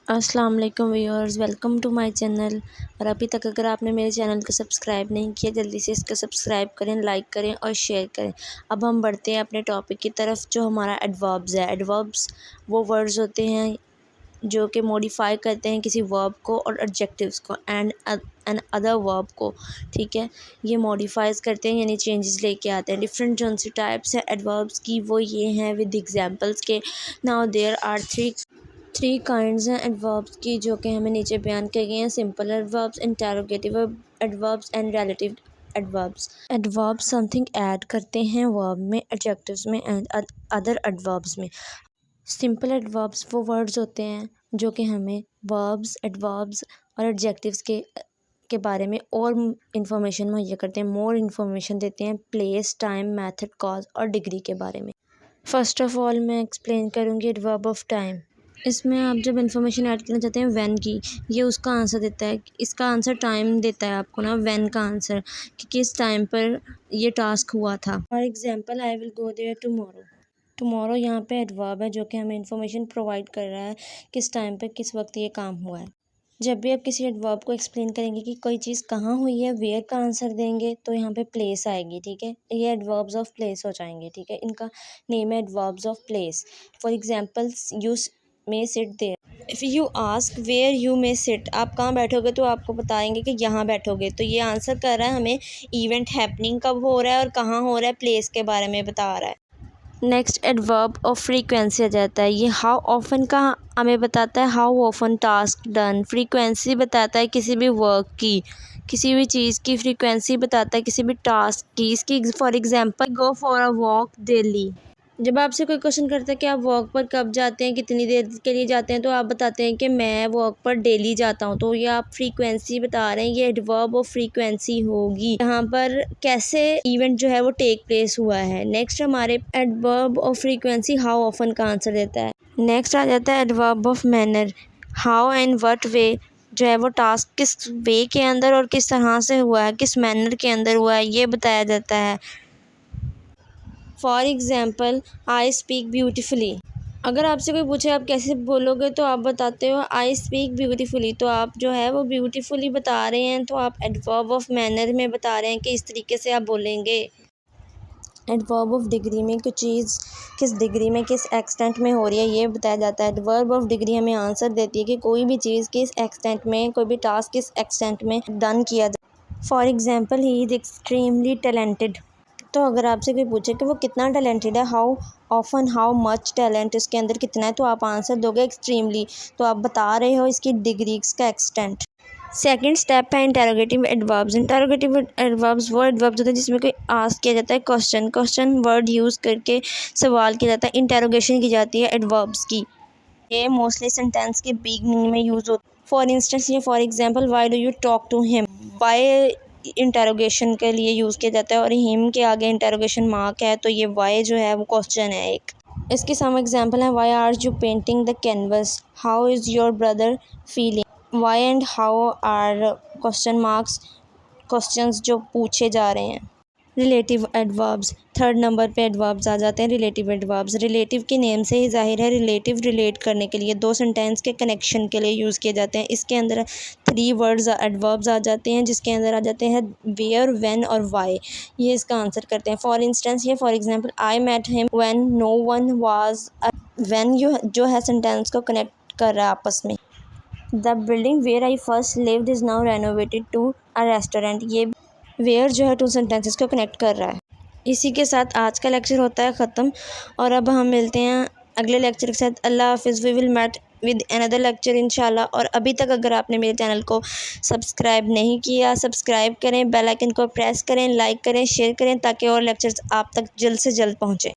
अस्सलाम वालेकुम viewers, welcome to my channel. और अभी तक अगर आपने मेरे चैनल को सब्सक्राइब नहीं किया, जल्दी से इसको सब्सक्राइब करें, लाइक करें और शेयर करें। अब हम बढ़ते हैं अपने टॉपिक की तरफ, जो हमारा एडवर्ब्स है। एडवर्ब्स वो वर्ड्स होते हैं जो कि मॉडिफाई करते हैं किसी वर्ब को और एडजेक्टिव्स को एंड एन अदर वर्ब को। ठीक है, ये मॉडिफाइज करते हैं यानी चेंजेस लेके आते हैं। डिफरेंट जो सी टाइप्स है एडवर्ब्स की वो ये हैं विद एग्जांपल्स के। Now there are three kinds हैं एडवर्ब्स की, जो कि हमें नीचे बयान किए गए हैं। Simple adverbs, interrogative adverbs and relative adverbs. Adverbs something add करते हैं वर्ब में, एडजेक्टिव्स में एंड अदर एडवर्ब्स में। सिंपल एडवर्ब्स वो वर्ड्स होते हैं जो कि हमें वर्ब्स, एडवर्ब्स और एडजेक्टिव्स के बारे में और इंफॉर्मेशन मुहैया करते हैं, मोर इंफॉर्मेशन देते हैं प्लेस, टाइम, मेथड, कॉज और डिग्री के बारे में। फर्स्ट ऑफ ऑल मैं एक्सप्लेन करूँगी एडवर्ब ऑफ टाइम। इसमें आप जब इन्फॉर्मेशन ऐड करना चाहते हैं व्हेन की, ये उसका आंसर देता है। इसका आंसर टाइम देता है आपको ना, व्हेन का आंसर कि किस टाइम पर ये टास्क हुआ था। For example, I will go there tomorrow. Tomorrow यहाँ पे एडवर्ब है जो कि हमें इन्फॉर्मेशन प्रोवाइड कर रहा है किस टाइम पर, किस वक्त ये काम हुआ है। जब भी आप किसी एडवर्ब को एक्सप्लेन करेंगे कि कोई चीज़ कहाँ हुई है, वेयर का आंसर देंगे तो यहाँ पे प्लेस आएगी। ठीक है, ये एडवर्ब्स ऑफ प्लेस हो जाएंगे। ठीक है, इनका नेम है adverbs of place. For example, you may sit there. If you ask where you may sit, आप कहाँ बैठोगे तो आपको बताएंगे कि यहाँ बैठोगे। तो ये आंसर कर रहा है हमें इवेंट हैपनिंग कब हो रहा है और कहाँ हो रहा है, प्लेस के बारे में बता रहा है। नेक्स्ट एडवर्ब ऑफ फ्रीक्वेंसी आ जाता है। ये हाउ ऑफन का हमें बताता है, how often task done. Frequency बताता है किसी भी वर्क की, किसी भी चीज़ की फ्रीक्वेंसी बताता है किसी भी टास्क की। इसकी for example, go for a walk daily. जब आपसे कोई क्वेश्चन करता है कि आप वॉक पर कब जाते हैं, कितनी देर के लिए जाते हैं, तो आप बताते हैं कि मैं वॉक पर डेली जाता हूँ। तो ये आप फ्रीक्वेंसी बता रहे हैं, ये एडवर्ब ऑफ फ्रीक्वेंसी होगी। यहाँ पर कैसे इवेंट जो है वो टेक प्लेस हुआ है। नेक्स्ट हमारे adverb of frequency how often का आंसर देता है। नेक्स्ट आ जाता है adverb of manner. How and what way जो है वो टास्क किस वे के अंदर और किस तरह से हुआ है, किस मैनर के अंदर हुआ है, ये बताया जाता है। For example, I speak beautifully. अगर आपसे कोई पूछे आप कैसे बोलोगे तो आप बताते हो आई स्पीक ब्यूटीफुली। तो आप जो है वो ब्यूटीफुली बता रहे हैं, तो आप एडवर्ब ऑफ मैनर में बता रहे हैं कि इस तरीके से आप बोलेंगे। एडवर्ब ऑफ डिग्री में कोई चीज़ किस डिग्री में, किस एक्सटेंट में हो रही है, ये बताया जाता है। एडवर्ब ऑफ डिग्री हमें आंसर देती है कि कोई भी चीज़ किस एक्सटेंट में, कोई भी टास्क किस एक्सटेंट में डन किया जाए। For example, he is extremely talented. तो अगर आपसे कोई पूछे कि वो कितना टैलेंटेड है, how often, how much talent इसके अंदर कितना है, तो आप आंसर दोगे एक्सट्रीमली। तो आप बता रहे हो इसकी डिग्री, इसका एक्सटेंट। सेकंड स्टेप है इंटरोगेटिव एडवर्ब्स। इंटरोगेटिव एडवर्ब्स वो एडवर्ब्स होते हैं जिसमें कोई आस्क किया जाता है, क्वेश्चन वर्ड यूज़ करके सवाल किया जाता है, इंटरोगेशन की जाती है एडवर्ब्स की। ये मोस्टली सेंटेंस के बिगनिंग में यूज़ होता है। फॉर इंस्टेंस, ये for example, why do you talk to him. Why interrogation के लिए यूज़ किया जाता है और हिम के आगे इंटरोगेशन मार्क है, तो ये व्हाई जो है वो क्वेश्चन है एक। इसके सम एग्जांपल हैं, why are you painting the canvas, how is your brother feeling. Why and how are question marks, questions जो पूछे जा रहे हैं। रिलेटिव एडवर्ब्स, थर्ड नंबर पे एडवर्ब्स आ जाते हैं रिलेटिव एडवर्ब्स। रिलेटिव के नेम से ही जाहिर है, रिलेटिव रिलेट करने के लिए, दो सेंटेंस के कनेक्शन के लिए यूज़ किए जाते हैं। इसके अंदर थ्री वर्ड्स एडवर्ब्स आ जाते हैं, जिसके अंदर आ जाते हैं वेयर, व्हेन और व्हाई। ये इसका आंसर करते हैं। फॉर इंस्टेंस, ये for example, I met him when no one was. When जो है सेंटेंस को कनेक्ट कर रहा है आपस में। The building where I first lived is now renovated to a restaurant. ये वेयर जो है टू सेंटेंसेस को कनेक्ट कर रहा है। इसी के साथ आज का लेक्चर होता है ख़त्म, और अब हम मिलते हैं अगले लेक्चर के साथ। अल्लाह हाफिज़। We will met with another lecture इंशाल्लाह। और अभी तक अगर आपने मेरे चैनल को सब्सक्राइब नहीं किया, सब्सक्राइब करें, बेल आइकन को प्रेस करें, लाइक करें, शेयर करें, ताकि और लेक्चर्स आप तक जल्द से जल्द पहुँचें।